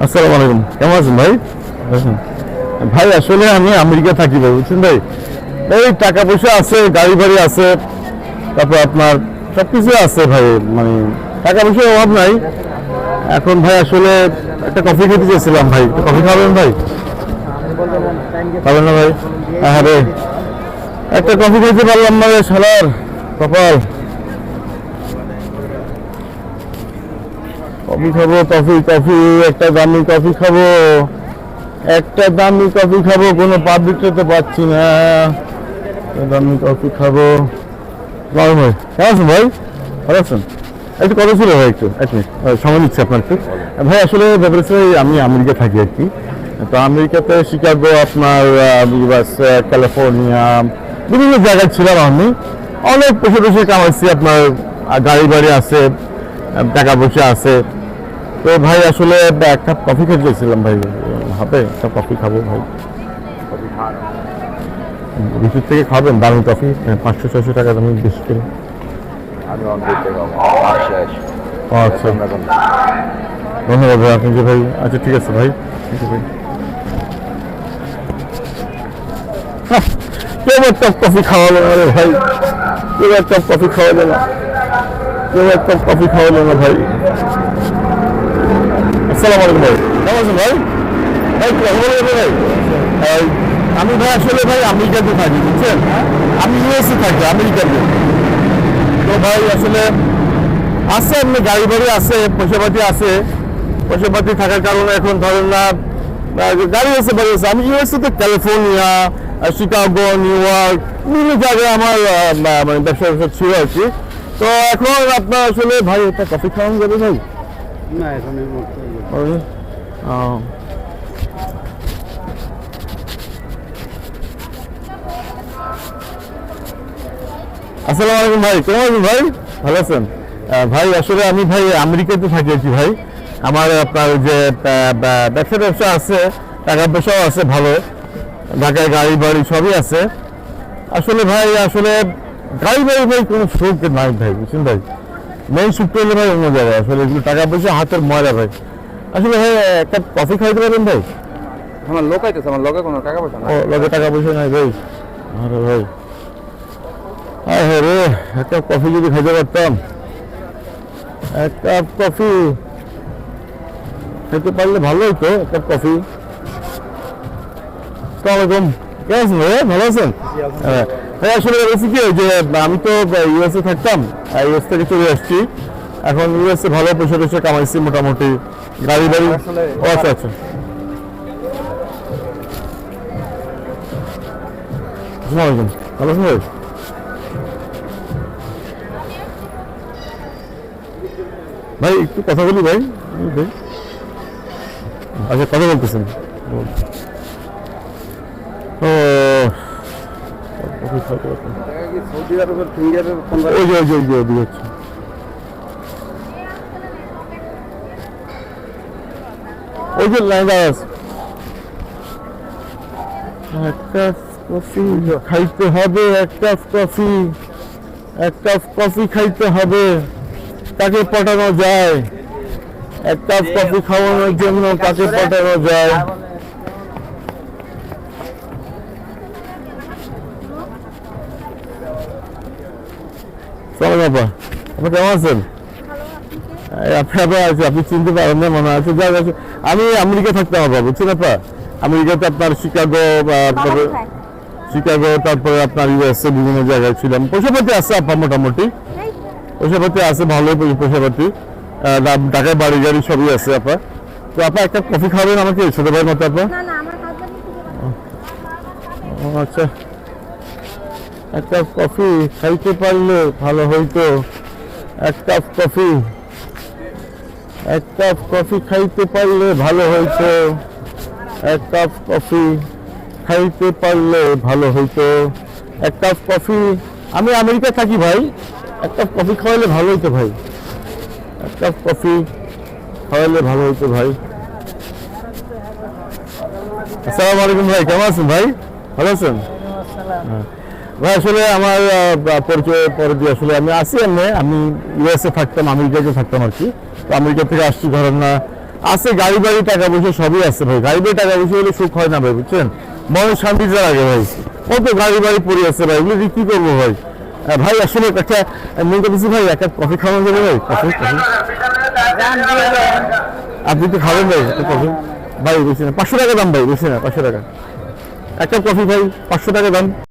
আসসালামু আলাইকুম, কেমন আছেন ভাই? ভাই আসলে আমি আমেরিকা থাকি ভাই, বুঝছেন ভাই। এই টাকা পয়সা আছে, গাড়ি বাড়ি আছে, তারপর আপনার সবকিছু আছে ভাই, মানে টাকা পয়সার অভাব নাই। এখন ভাই আসলে একটা কফি খেতে চেয়েছিলাম ভাই, একটা কফি খাবেন ভাই? খাবেন না ভাই? হ্যাঁ রে, একটা কফি খেতে পারলাম না রে শালার কপাল। কফি খাবো, কফি কফি, একটা দামি কফি খাবো, একটা দামি কফি খাবো, কোনো পাবলিকটা তো পাচ্ছি না। একটা দামি কফি খাবো। ভাই কেমন আছেন ভাই? ভালো আছেন? একটু কথা ছিল ভাই, এক মিনিট সময় নিচ্ছে আপনার একটু। ভাই আসলে ব্যাপার হচ্ছে আমি আমেরিকা থাকি আর কি। তো আমেরিকাতে শিকাগো, আপনার ইউএস, ক্যালিফোর্নিয়া, বিভিন্ন জায়গায় ছিলাম আমি। অনেক পয়সা টসে কামাইছি, আপনার গাড়ি বাড়ি আছে, টাকা পয়সা আছে। তো ভাই আসলে এক কাপ কফি খেতে চাইছিলাম ভাই, হবে একটা কফি খাবো ভাই? ভিতর থেকে খাবেন দামি কফি, 500-600 টাকা দামি, বেশি করে। আচ্ছা ধন্যবাদ ভাই, আপনি যে ভাই, আচ্ছা ঠিক আছে ভাই, ঠিক আছে ভাই। কেউ এক কাপ কফি খাওয়ালো না রে ভাই, কেউ এক কাপ কফি খাওয়ালো না, কেউ এক কাপ কফি খাওয়ালো না ভাই। আসসালামু আলাইকুম ভাই, কেমন আছেন ভাই? ভাই কথা বলবেন ভাই? আমি ভাই আসলে ভাই আমেরিকাতে থাকি, বুঝছেন। আমি ইউএসএ থাকি, আমেরিকাতে। তো ভাই আসলে আছে, এমনি গাড়ি বাড়ি আছে, পয়সাপাতি আছে। পয়সাপাতি থাকার কারণে এখন ধরেন না, গাড়ি আছে বাড়ি আছে। আমি ইউএসএতে ক্যালিফোর্নিয়া, শিকাগো, নিউ ইয়র্ক, বিভিন্ন জায়গায় আমার মানে ব্যবসা ছিল আর কি। তো এখন আপনার আসলে ভাই একটা কফি খাওয়ানো যাবে ভাই? না এখন আসসালামু আলাইকুম ভাই, কেমন আছেন ভাই? ভালো আছেন ভাই? আসলে আমি ভাই আমেরিকাতে থাকি আর কি ভাই। আমার আপনার যে ব্যবসা আছে, টাকা পয়সাও আছে ভালো, ঢাকায় গাড়ি বাড়ি সবই আছে। আসলে ভাই আসলে গাড়ি বাড়ি ভাই কোনো সুখ নাই ভাই, বুঝছেন ভাই। মেইন সুখটা হলে ভাই অন্য জায়গায়, আসলে এগুলো টাকা পয়সা হাতের ময়লা ভাই। আসলে ভাই একটা কফি খাইতে পারেন ভাই? আমার লোক আইতেছে, আমার লোকে কোনো টাকা পয়সা ও লগে টাকা পয়সা নাই ভাই? আরে ভাই, হ্যাঁ হ্যাঁ রে, এক কাপ কফি যদি খাইতে পারতাম, এক কাপ কফি খেতে পারলে ভালো হতো, এক কাপ কফি। আসসালামাইকুম, কেমন আছেন ভাই? ভালো আছেন? হ্যাঁ ভাই, আসলে বলছি কি যে আমি তো ইউএসএ থাকতাম, ইউএস থেকে চলে আসছি। এখন ইউএসএ ভালো পয়সা টয়সা কামাইছি মোটামুটি, গাড়ি বাড়ি। ও আচ্ছা আচ্ছা, আসসালামাইকুম, ভালো আছেন ভাই? ভাই একটু কথা বলি ভাই, ভাই আচ্ছা কথা বলতেছেন? ও সৌদি আরবের ফিঙ্গারের ওই যে ওই যে ওই যে ওদিকে হচ্ছে। ওই যে লাইন আছে, এক কাপ কফি খাইতে হবে, এক কাপ কফি, এক কাপ কফি খাইতে হবে। কাকে পাঠানো যায়? এক কাপ কফি খাওয়ানোর জন্য কাকে পাঠানো যায়? সালাম আপা, আপনি কেমন আছেন? আপনি চিনতে পারেন না মনে আছে। আমি আমেরিকা থাকতাম আপা, বুঝছেন আপা। আমেরিকাতে আপনার শিকাগো, তারপরে আপনার ইউএসএ বিভিন্ন জায়গায় ছিলাম। পয়সাপাতি আছে আপা, মোটামুটি পয়সাপাতি আছে, ভালোই পয়সাপাতি। ঢাকায় বাড়ি গাড়ি সবই আছে আপা। তো আপা একটা কফি খাবেন আমাকে, ছোট ভাইয়ের মতো আপা? আচ্ছা, এক কাপ কফি খাইতে পারলে ভালো হইতো, এক কাপ কফি, এক কাপ কফি খাইতে পারলে ভালো হইতো, এক কাপ কফি খাইতে পারলে ভালো হইতো, এক কাপ কফি। আমি আমেরিকা থাকি ভাই, এক কাপ কফি খাওয়াইলে ভালো হইতো ভাই, এক কাপ কফি খাওয়াইলে ভালো হইতো ভাই। আসসালামু আলাইকুম ভাই, কেমন আছেন ভাই? ভালো আছেন ভাই? আসলে আমার পরিচয় পরে দিয়ে, আসলে আমি আছি এমনি, আমি ইউএসএ থাকতাম, আমেরিকাতে থাকতাম আর কি। তো আমেরিকা থেকে আসছি ধরেন না আছে গাড়ি বাড়ি টাকা পয়সা সবই আছে ভাই, গাড়ি বাড়ি টাকা পয়সা হলে সুখ হয় না ভাই, বুঝছেন? মনে শান্তি যার আগে ভাই, কত গাড়ি বাড়ি পড়ে আছে ভাই, এগুলো দিয়ে কি করবো ভাই? ভাই আসলে একটা মনে করতেছি ভাই, একটা কফি খাওয়ানো যাবে ভাই? কফি কফি আপনি তো খাবেন ভাই একটা কফি? ভাই বেশি না, 500 টাকা দাম ভাই, বেশি না, 500 টাকা একটা কফি ভাই, 500 টাকা দাম।